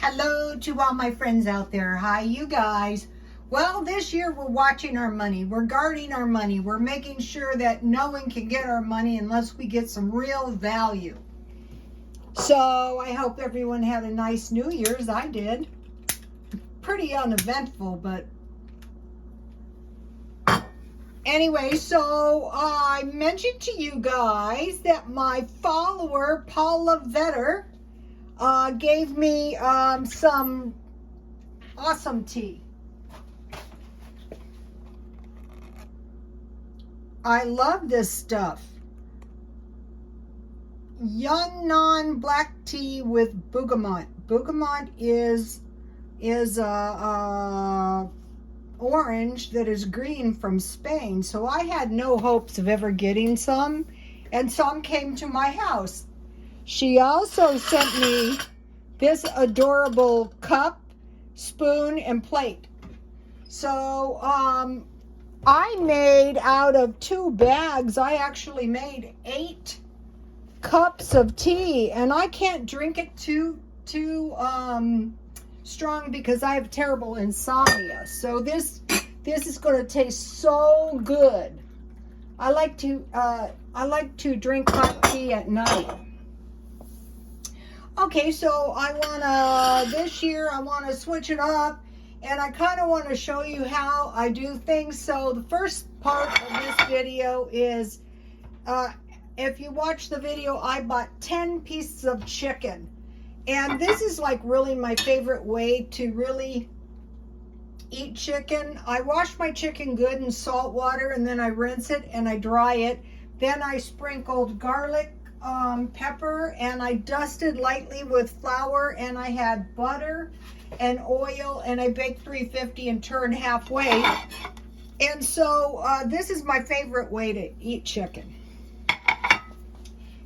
Hello to all my friends out there. Hi, you guys. Well, this year we're watching our money. We're guarding our money. We're making sure that no one can get our money unless we get some real value. So I hope everyone had a nice New Year's. I did. Pretty uneventful, but anyway, so I mentioned to you guys that my follower, Paula Vetter, gave me some awesome tea. I love this stuff. Yunnan black tea with bergamot. Bergamot is orange that is green from Spain. So I had no hopes of ever getting some, and some came to my house. She also sent me this adorable cup, spoon, and plate. So I made out of 2 bags, I actually made 8 cups of tea, and I can't drink it too strong because I have terrible insomnia. So this is going to taste so good. I like to drink hot tea at night. Okay, so this year I want to switch it up, and I kind of want to show you how I do things. So the first part of this video is, if you watch the video, I bought 10 pieces of chicken. And this is like really my favorite way to really eat chicken. I wash my chicken good in salt water, and then I rinse it and I dry it. Then I sprinkled garlic, pepper, and I dusted lightly with flour, and I had butter and oil, and I baked 350 and turned halfway. And so this is my favorite way to eat chicken.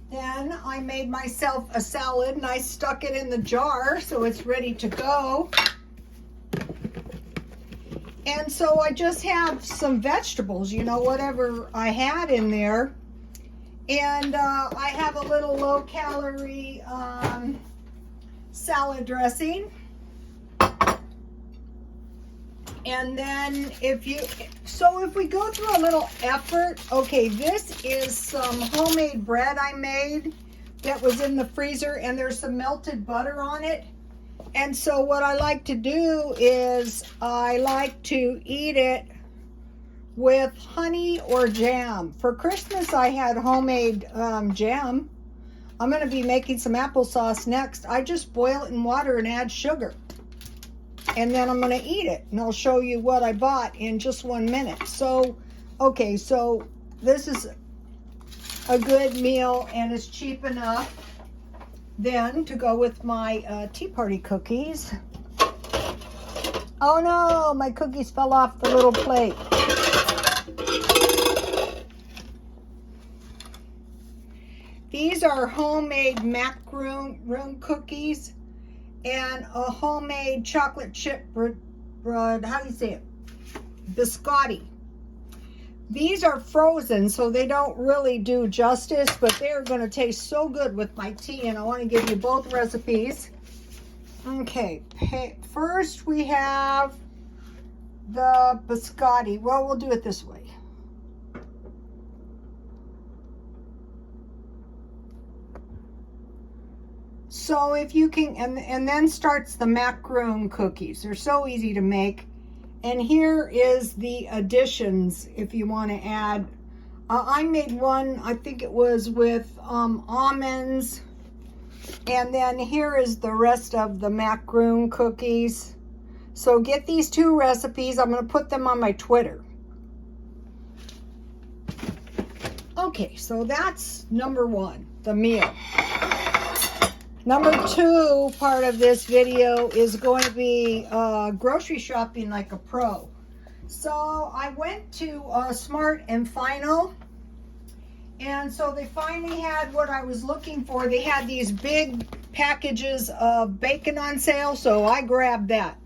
Then I made myself a salad, and I stuck it in the jar so it's ready to go. And so I just have some vegetables, you know, whatever I had in there. And I have a little low-calorie salad dressing. And then if we go through a little effort, okay, this is some homemade bread I made that was in the freezer, and there's some melted butter on it. And so what I like to do is I like to eat it with honey or jam. For Christmas, I had homemade jam. I'm going to be making some applesauce next. I just boil it in water and add sugar. And then I'm going to eat it. And I'll show you what I bought in just 1 minute. So, okay, so this is a good meal, and it's cheap enough then to go with my tea party cookies. Oh no, my cookies fell off the little plate. These are homemade macaroon cookies and a homemade chocolate chip bread, how do you say it? Biscotti. These are frozen, so they don't really do justice, but they're going to taste so good with my tea, and I want to give you both recipes. Okay, first we have the biscotti. Well, we'll do it this way. So if you can, and then starts the macaroon cookies. They're so easy to make. And here is the additions if you want to add. I made one, I think it was with almonds. And then here is the rest of the macaroon cookies. So get these 2 recipes. I'm going to put them on my Twitter. Okay, so that's number 1, the meal. Number 2 part of this video is going to be grocery shopping like a pro. So I went to Smart and Final, and so they finally had what I was looking for. They had these big packages of bacon on sale, so I grabbed that.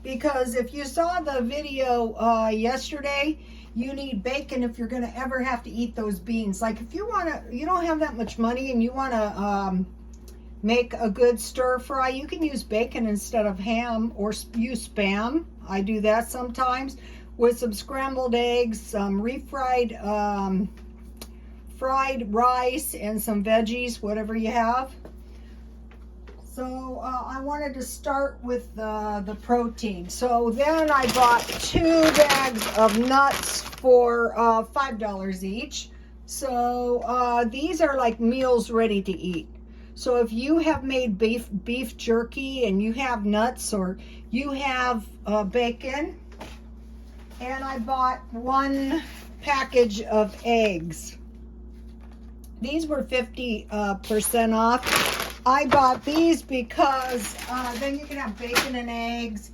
Because if you saw the video yesterday, you need bacon if you're going to ever have to eat those beans. Like if you don't have that much money and you want to make a good stir fry. You can use bacon instead of ham, or use Spam. I do that sometimes, with some scrambled eggs, some refried fried rice, and some veggies, whatever you have. So I wanted to start with the protein. So then I bought 2 bags of nuts for $5 each. So these are like meals ready to eat. So if you have made beef jerky and you have nuts, or you have bacon, and I bought 1 package of eggs. These were 50% off. I bought these because then you can have bacon and eggs.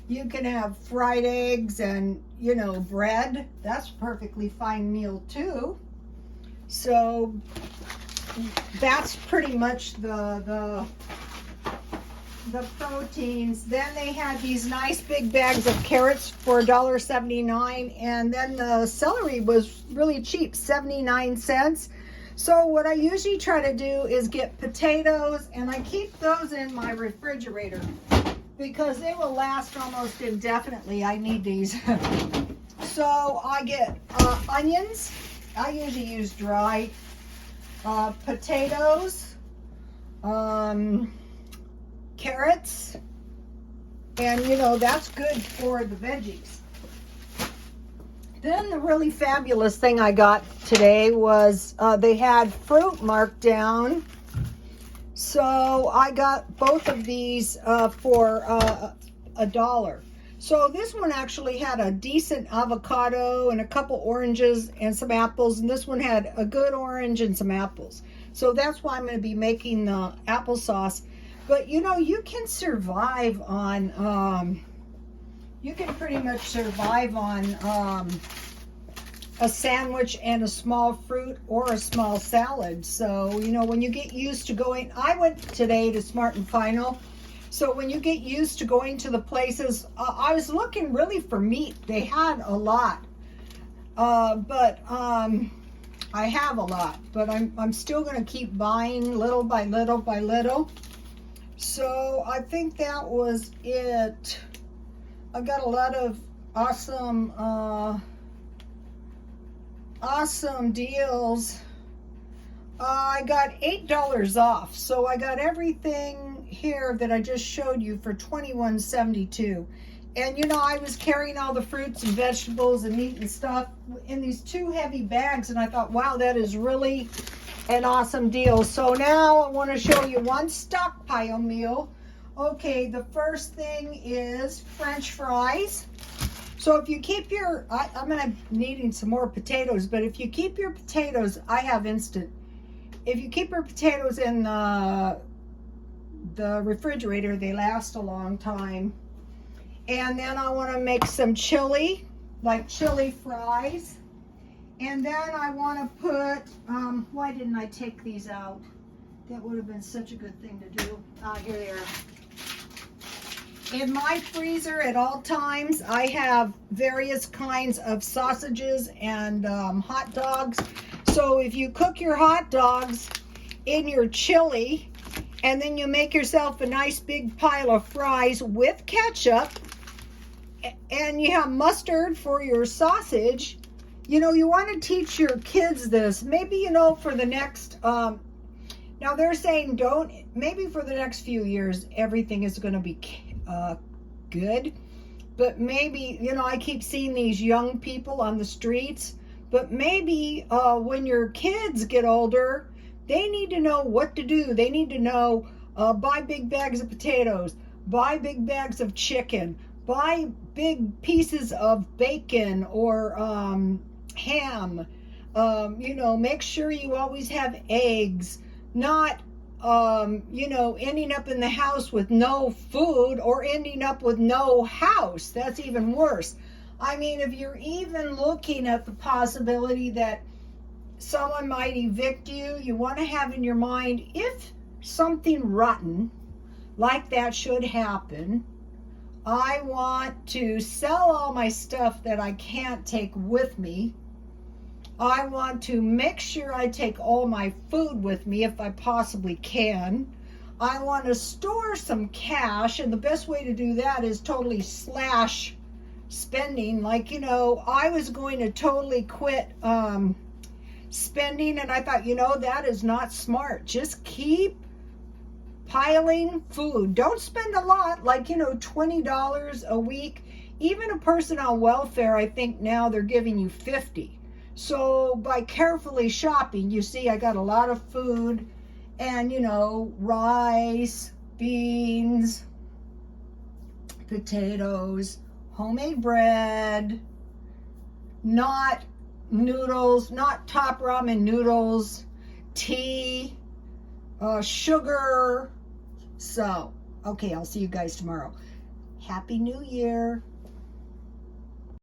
You can have fried eggs and, you know, bread. That's a perfectly fine meal too. So that's pretty much the proteins. Then they had these nice big bags of carrots for $1.79, and then the celery was really cheap, 79 cents. So what I usually try to do is get potatoes, and I keep those in my refrigerator because they will last almost indefinitely. I need these. So I get onions. I usually use dry. Potatoes, carrots, and you know, that's good for the veggies. Then the really fabulous thing I got today was they had fruit marked down. So I got both of these for $1. So this one actually had a decent avocado and a couple oranges and some apples. And this one had a good orange and some apples. So that's why I'm going to be making the applesauce. But you know, you can survive on... you can pretty much survive on a sandwich and a small fruit or a small salad. So, you know, when you get used to going, I went today to Smart and Final. So when you get used to going to the places, I was looking really for meat. They had a lot, but I have a lot, but I'm still going to keep buying little by little by little. So I think that was it. I got a lot of awesome deals. I got $8 off, so I got everything here that I just showed you for $21.72. And you know, I was carrying all the fruits and vegetables and meat and stuff in these 2 heavy bags, and I thought, wow, that is really an awesome deal. So now I want to show you 1 stockpile meal. Okay, the first thing is French fries. So if you keep your, I'm going to needing some more potatoes, but if you keep your potatoes, I have instant. If you keep your potatoes in the refrigerator, they last a long time. And then I want to make some chili, like chili fries. And then I want to put, why didn't I take these out? That would have been such a good thing to do. Here they are. In my freezer at all times, I have various kinds of sausages and hot dogs. So if you cook your hot dogs in your chili, and then you make yourself a nice big pile of fries with ketchup, and you have mustard for your sausage, you know, you want to teach your kids this. Maybe, you know, for the next, now they're saying maybe for the next few years, everything is going to be good. But maybe, you know, I keep seeing these young people on the streets. But maybe when your kids get older, they need to know what to do. They need to know, buy big bags of potatoes, buy big bags of chicken, buy big pieces of bacon or ham. You know, make sure you always have eggs, not, you know, ending up in the house with no food or ending up with no house. That's even worse. I mean, if you're even looking at the possibility that someone might evict you, you want to have in your mind, if something rotten like that should happen, I want to sell all my stuff that I can't take with me. I want to make sure I take all my food with me if I possibly can. I want to store some cash, and the best way to do that is totally slash spending. Like, you know, I was going to totally quit spending, and I thought, you know, that is not smart. Just keep piling food. Don't spend a lot, like, you know, $20 a week. Even a person on welfare, I think now they're giving you 50. So by carefully shopping, you see I got a lot of food, and, you know, rice, beans, potatoes, homemade bread, not noodles, not top ramen noodles, tea, sugar. So, okay, I'll see you guys tomorrow. Happy New Year.